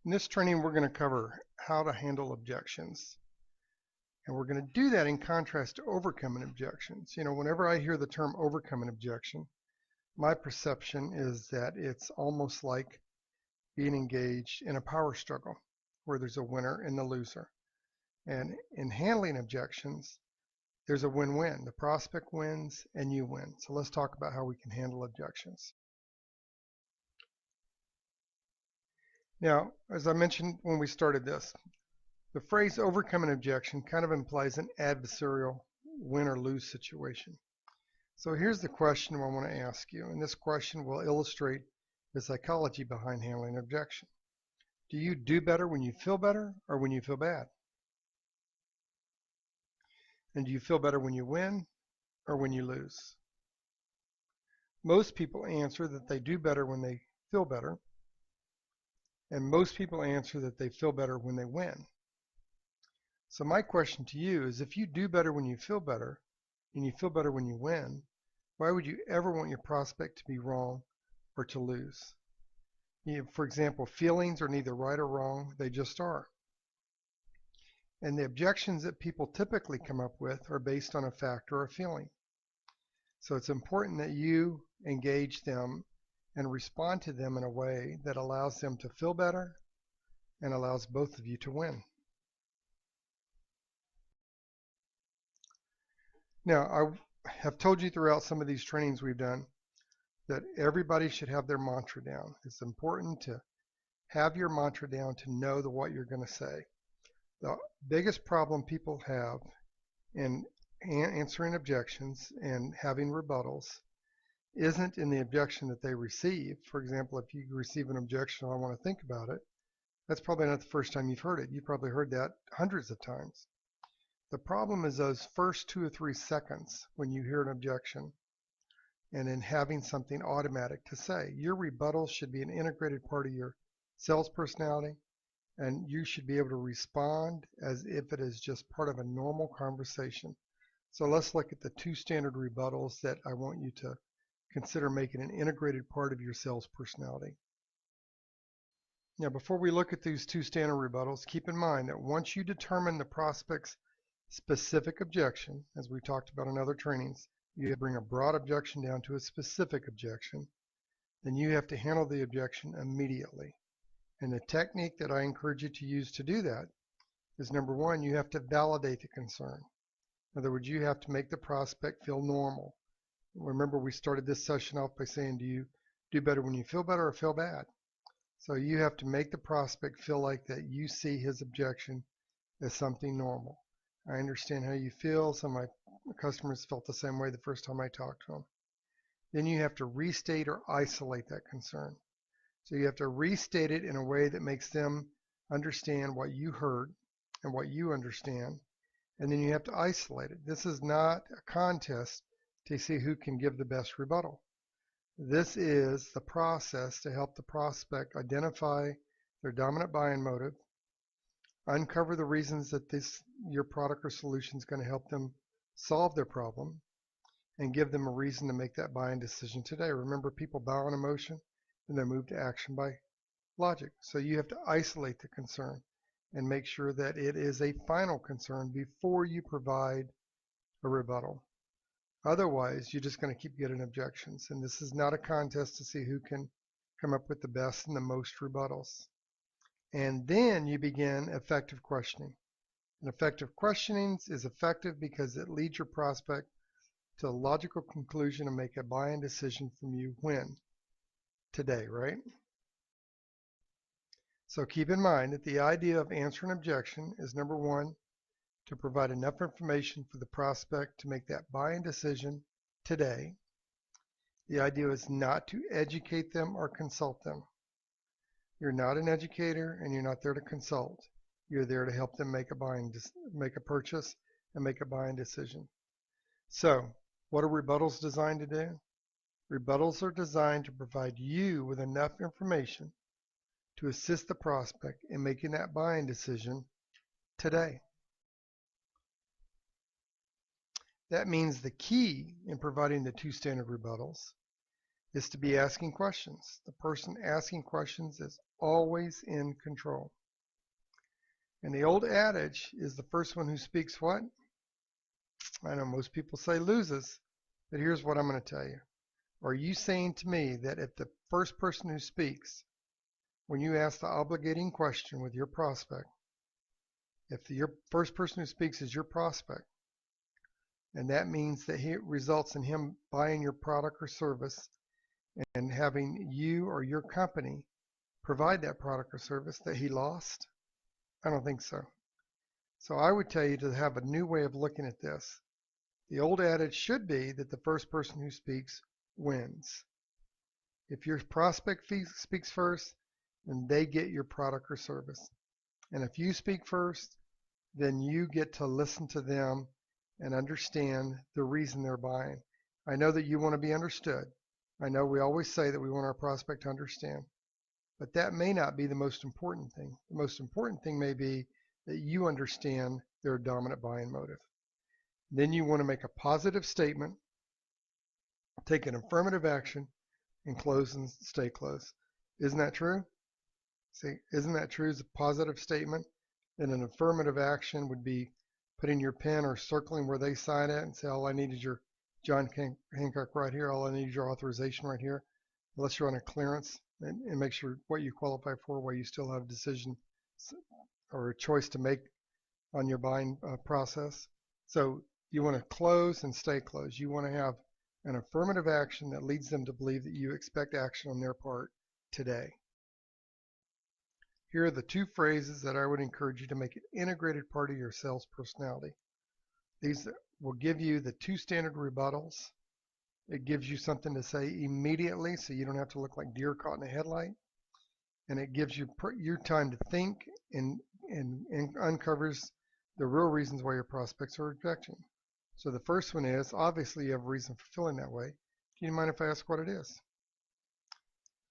In this training, we're going to cover how to handle objections. And we're going to do that in contrast to overcoming objections. You know, whenever I hear the term overcome an objection, my perception is that it's almost like being engaged in a power struggle where there's a winner and a loser. And in handling objections, there's a win-win. The prospect wins and you win. So let's talk about how we can handle objections. Now, as I mentioned when we started this, the phrase overcome an objection kind of implies an adversarial win or lose situation. So here's the question I want to ask you, and this question will illustrate the psychology behind handling an objection. Do you do better when you feel better or when you feel bad? And do you feel better when you win or when you lose? Most people answer that they do better when they feel better, and most people answer that they feel better when they win. So my question to you is, if you do better when you feel better and you feel better when you win, why would you ever want your prospect to be wrong or to lose? For example, feelings are neither right or wrong, they just are. And the objections that people typically come up with are based on a fact or a feeling. So it's important that you engage them and respond to them in a way that allows them to feel better and allows both of you to win. Now, I have told you throughout some of these trainings we've done that everybody should have their mantra down. It's important to have your mantra down to know what you're going to say. The biggest problem people have in answering objections and having rebuttals isn't in the objection that they receive. For example, if you receive an objection, I want to think about it, that's probably not the first time you've heard it. You've probably heard that hundreds of times. The problem is those first 2 or 3 seconds when you hear an objection and in having something automatic to say. Your rebuttal should be an integrated part of your sales personality, and you should be able to respond as if it is just part of a normal conversation. So let's look at the 2 standard rebuttals that I want you to consider making an integrated part of your sales personality. Now, before we look at these 2 standard rebuttals, keep in mind that once you determine the prospect's specific objection, as we talked about in other trainings, you bring a broad objection down to a specific objection, then you have to handle the objection immediately. And the technique that I encourage you to use to do that is, number 1, you have to validate the concern. In other words, you have to make the prospect feel normal. Remember, we started this session off by saying, do you do better when you feel better or feel bad? So you have to make the prospect feel like that you see his objection as something normal. I understand how you feel. Some of my customers felt the same way the first time I talked to them. Then you have to restate or isolate that concern. So you have to restate it in a way that makes them understand what you heard and what you understand. And then you have to isolate it. This is not a contest to see who can give the best rebuttal. This is the process to help the prospect identify their dominant buying motive, uncover the reasons that your product or solution is going to help them solve their problem, and give them a reason to make that buying decision today. Remember, people buy on emotion and they move to action by logic. So you have to isolate the concern and make sure that it is a final concern before you provide a rebuttal. Otherwise, you're just going to keep getting objections. And this is not a contest to see who can come up with the best and the most rebuttals. And then you begin effective questioning. And effective questioning is effective because it leads your prospect to a logical conclusion and make a buying decision from you when? Today, right? So keep in mind that the idea of answering an objection is, number 1, to provide enough information for the prospect to make that buying decision today. The idea is not to educate them or consult them. You're not an educator and you're not there to consult. You're there to help them make a purchase and make a buying decision. So what are rebuttals designed to do? Rebuttals are designed to provide you with enough information to assist the prospect in making that buying decision today. That means the key in providing the 2 standard rebuttals is to be asking questions. The person asking questions is always in control. And the old adage is the first one who speaks what? I know most people say loses, but here's what I'm going to tell you. Are you saying to me that if the first person who speaks, when you ask the obligating question with your prospect, if your first person who speaks is your prospect, and that means that it results in him buying your product or service and having you or your company provide that product or service, that he lost? I don't think so. So I would tell you to have a new way of looking at this. The old adage should be that the first person who speaks wins. If your prospect speaks first, then they get your product or service. And if you speak first, then you get to listen to them and understand the reason they're buying. I know that you want to be understood. I know we always say that we want our prospect to understand, but that may not be the most important thing. The most important thing may be that you understand their dominant buying motive. Then you want to make a positive statement, take an affirmative action, and close and stay close. Isn't that true? See, isn't that true as a positive statement? Then an affirmative action would be putting your pen or circling where they sign it and say, all I need is your John Hancock right here. All I need is your authorization right here. Unless you're on a clearance, and make sure what you qualify for, while you still have a decision or a choice to make on your buying process. So you want to close and stay closed. You want to have an affirmative action that leads them to believe that you expect action on their part today. Here are the two phrases that I would encourage you to make an integrated part of your sales personality. These will give you the two standard rebuttals. It gives you something to say immediately so you don't have to look like deer caught in a headlight. And it gives you your time to think and uncovers the real reasons why your prospects are objecting. So the first one is, obviously you have a reason for feeling that way. Do you mind if I ask what it is?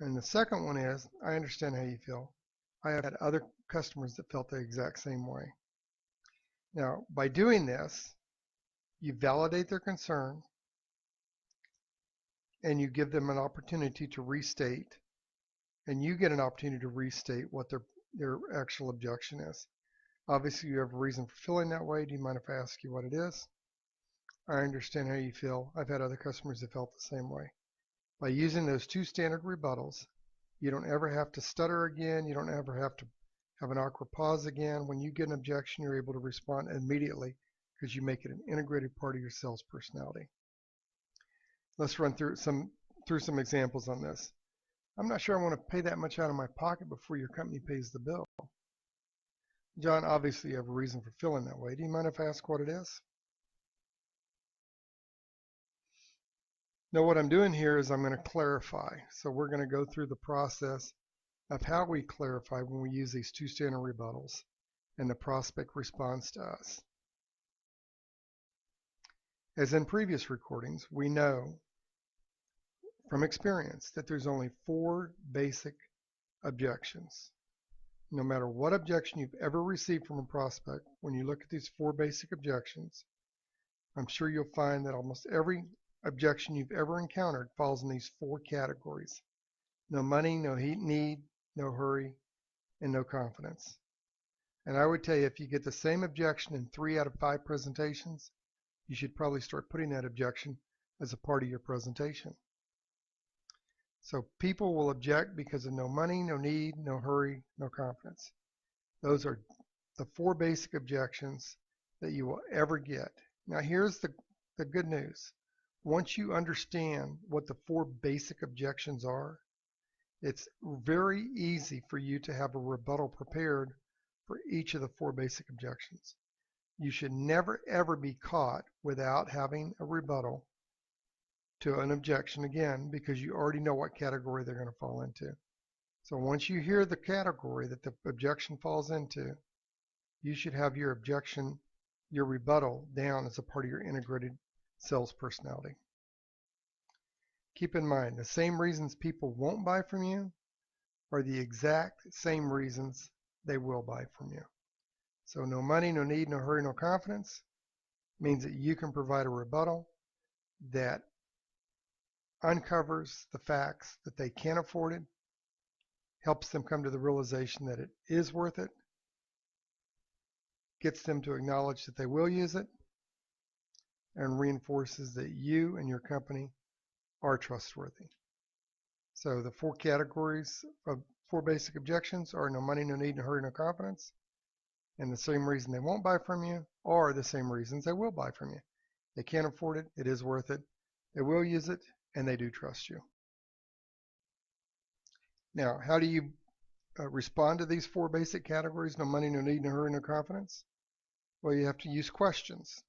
And the second one is, I understand how you feel. I have had other customers that felt the exact same way. Now, by doing this, you validate their concern and you give them an opportunity to restate, and you get an opportunity to restate what their actual objection is. Obviously, you have a reason for feeling that way. Do you mind if I ask you what it is? I understand how you feel. I've had other customers that felt the same way. By using those two standard rebuttals, you don't ever have to stutter again. You don't ever have to have an awkward pause again. When you get an objection, you're able to respond immediately because you make it an integrated part of your sales personality. Let's run through some examples on this. I'm not sure I want to pay that much out of my pocket before your company pays the bill. John, obviously you have a reason for feeling that way. Do you mind if I ask what it is? Now what I'm doing here is I'm going to clarify. So we're going to go through the process of how we clarify when we use these two standard rebuttals and the prospect responds to us. As in previous recordings, we know from experience that there's only 4 basic objections. No matter what objection you've ever received from a prospect, when you look at these 4 basic objections, I'm sure you'll find that almost every objection you've ever encountered falls in these 4 categories. No money, no need, no hurry, and no confidence. And I would tell you, if you get the same objection in 3 out of 5 presentations, you should probably start putting that objection as a part of your presentation. So people will object because of no money, no need, no hurry, no confidence. Those are the 4 basic objections that you will ever get. Now here's the good news. Once you understand what the 4 basic objections are, it's very easy for you to have a rebuttal prepared for each of the 4 basic objections. You should never ever be caught without having a rebuttal to an objection, again, because you already know what category they're going to fall into. So once you hear the category that the objection falls into, you should have your objection, your rebuttal down as a part of your integrated sales personality. Keep in mind, the same reasons people won't buy from you are the exact same reasons they will buy from you. So no money, no need, no hurry, no confidence means that you can provide a rebuttal that uncovers the facts that they can't afford it, helps them come to the realization that it is worth it, gets them to acknowledge that they will use it, and reinforces that you and your company are trustworthy. So the 4 categories of 4 basic objections are no money, no need, no hurry, no confidence. And the same reason they won't buy from you are the same reasons they will buy from you. They can't afford it, it is worth it, they will use it, and they do trust you. Now, how do you respond to these 4 basic categories, no money, no need, no hurry, no confidence? Well, you have to use questions.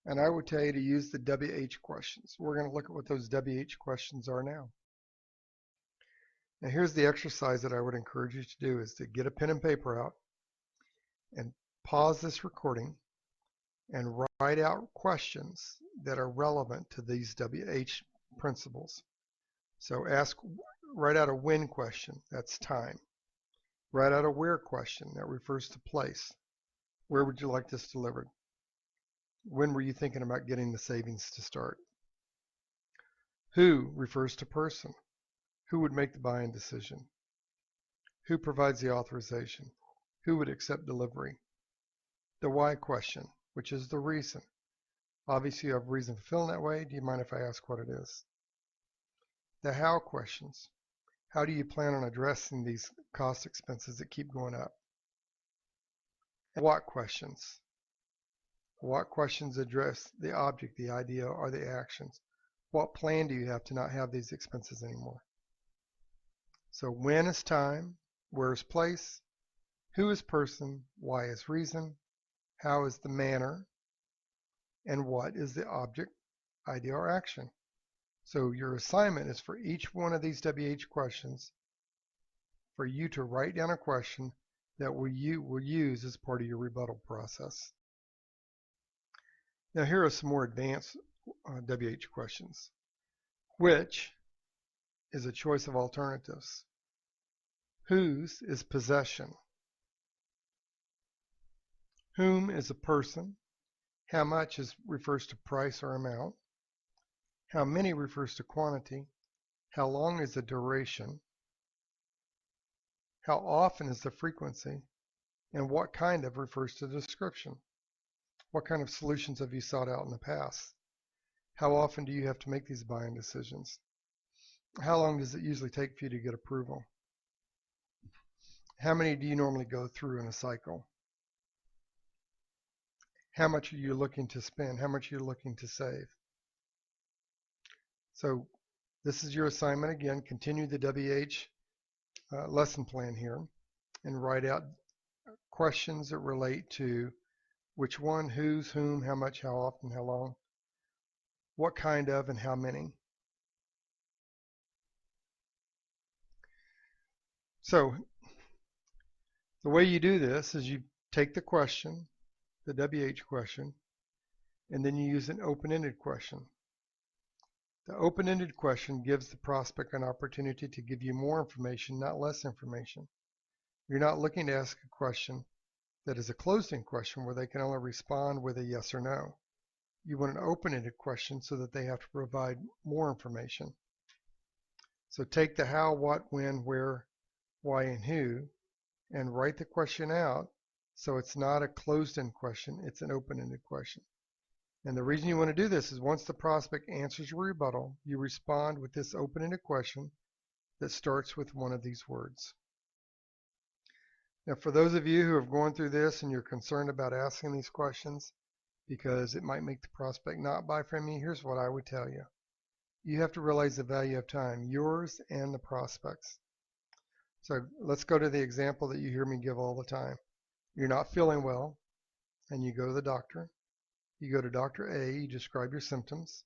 And I would tell you to use the WH questions. We're going to look at what those WH questions are now. Now, here's the exercise that I would encourage you to do is to get a pen and paper out and pause this recording and write out questions that are relevant to these WH principles. So write out a when question, that's time. Write out a where question, that refers to place. Where would you like this delivered? When were you thinking about getting the savings to start? Who refers to person. Who would make the buying decision? Who provides the authorization? Who would accept delivery? The why question, which is the reason. Obviously, you have a reason for feeling that way. Do you mind if I ask what it is? The how questions. How do you plan on addressing these cost expenses that keep going up? And what questions. What questions address the object, the idea, or the actions? What plan do you have to not have these expenses anymore? So when is time, where is place, who is person, why is reason, how is the manner, and what is the object, idea, or action? So your assignment is for each one of these WH questions for you to write down a question that you will use as part of your rebuttal process. Now here are some more advanced WH questions. Which is a choice of alternatives. Whose is possession. Whom is a person. How much refers to price or amount. How many refers to quantity. How long is the duration. How often is the frequency. And what kind of refers to the description. What kind of solutions have you sought out in the past? How often do you have to make these buying decisions? How long does it usually take for you to get approval? How many do you normally go through in a cycle? How much are you looking to spend? How much are you looking to save? So this is your assignment again. Continue the WH lesson plan here and write out questions that relate to which one, whose, whom, how much, how often, how long, what kind of, and how many. So the way you do this is you take the question, the WH question, and then you use an open-ended question. The open-ended question gives the prospect an opportunity to give you more information, not less information. You're not looking to ask a question that is a closed-end question where they can only respond with a yes or no. You want an open-ended question so that they have to provide more information. So take the how, what, when, where, why, and who, and write the question out so it's not a closed-end question, it's an open-ended question. And the reason you want to do this is once the prospect answers your rebuttal, you respond with this open-ended question that starts with one of these words. Now, for those of you who have gone through this and you're concerned about asking these questions because it might make the prospect not buy from you, here's what I would tell you. You have to realize the value of time, yours and the prospect's. So let's go to the example that you hear me give all the time. You're not feeling well, and you go to the doctor. You go to Dr. A, you describe your symptoms,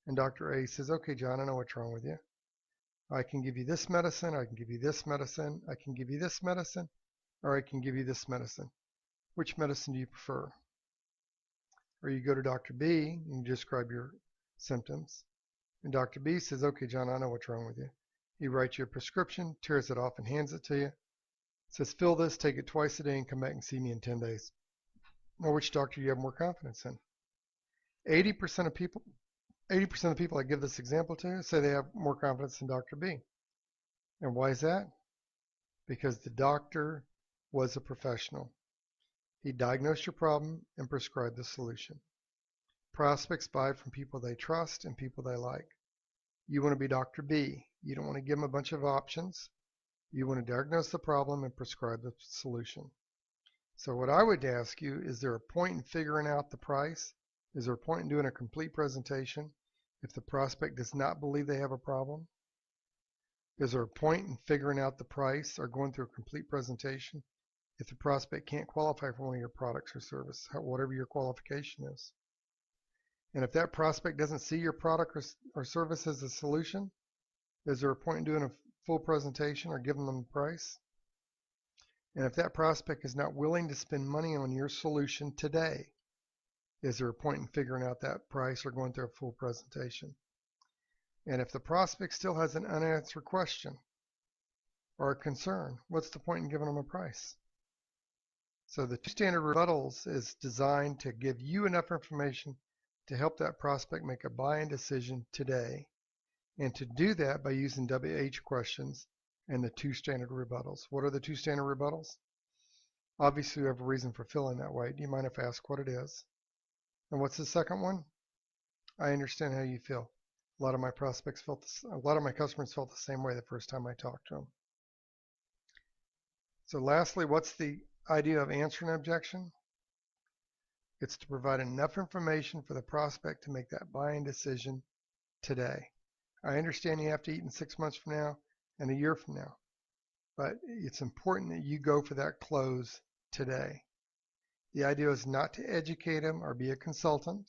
and Dr. A says, okay, John, I know what's wrong with you. I can give you this medicine, I can give you this medicine, I can give you this medicine, or I can give you this medicine. Which medicine do you prefer? Or you go to Dr. B, and you describe your symptoms, and Dr. B says, okay, John, I know what's wrong with you. He writes you a prescription, tears it off, and hands it to you. Says, fill this, take it twice a day, and come back and see me in 10 days. Now, which doctor do you have more confidence in? 80% of people 80% of the people I give this example to say they have more confidence in Dr. B. And why is that? Because the doctor was a professional. He diagnosed your problem and prescribed the solution. Prospects buy from people they trust and people they like. You want to be Dr. B. You don't want to give them a bunch of options. You want to diagnose the problem and prescribe the solution. So what I would ask you, is there a point in figuring out the price? Is there a point in doing a complete presentation if the prospect does not believe they have a problem? Is there a point in figuring out the price or going through a complete presentation if the prospect can't qualify for one of your products or service, whatever your qualification is? And if that prospect doesn't see your product or service as a solution, is there a point in doing a full presentation or giving them the price? And if that prospect is not willing to spend money on your solution today, is there a point in figuring out that price or going through a full presentation? And if the prospect still has an unanswered question or a concern, what's the point in giving them a price? So the 2 standard rebuttals is designed to give you enough information to help that prospect make a buying decision today, and to do that by using WH questions and the 2 standard rebuttals. What are the 2 standard rebuttals? Obviously, you have a reason for feeling that way. Do you mind if I ask what it is? And what's the second one? I understand how you feel. A lot of my customers felt the same way the first time I talked to them. So lastly, what's the idea of answering an objection? It's to provide enough information for the prospect to make that buying decision today. I understand you have to eat in 6 months from now and a year from now, but it's important that you go for that close today. The idea is not to educate them or be a consultant.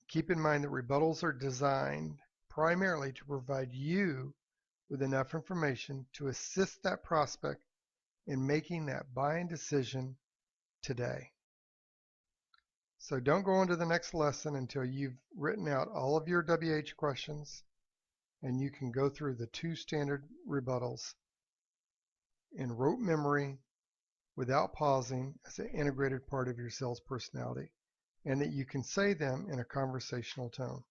Keep in mind that rebuttals are designed primarily to provide you with enough information to assist that prospect in making that buying decision today. So don't go on to the next lesson until you've written out all of your WH questions and you can go through the 2 standard rebuttals in rote memory without pausing as an integrated part of your sales personality, and that you can say them in a conversational tone.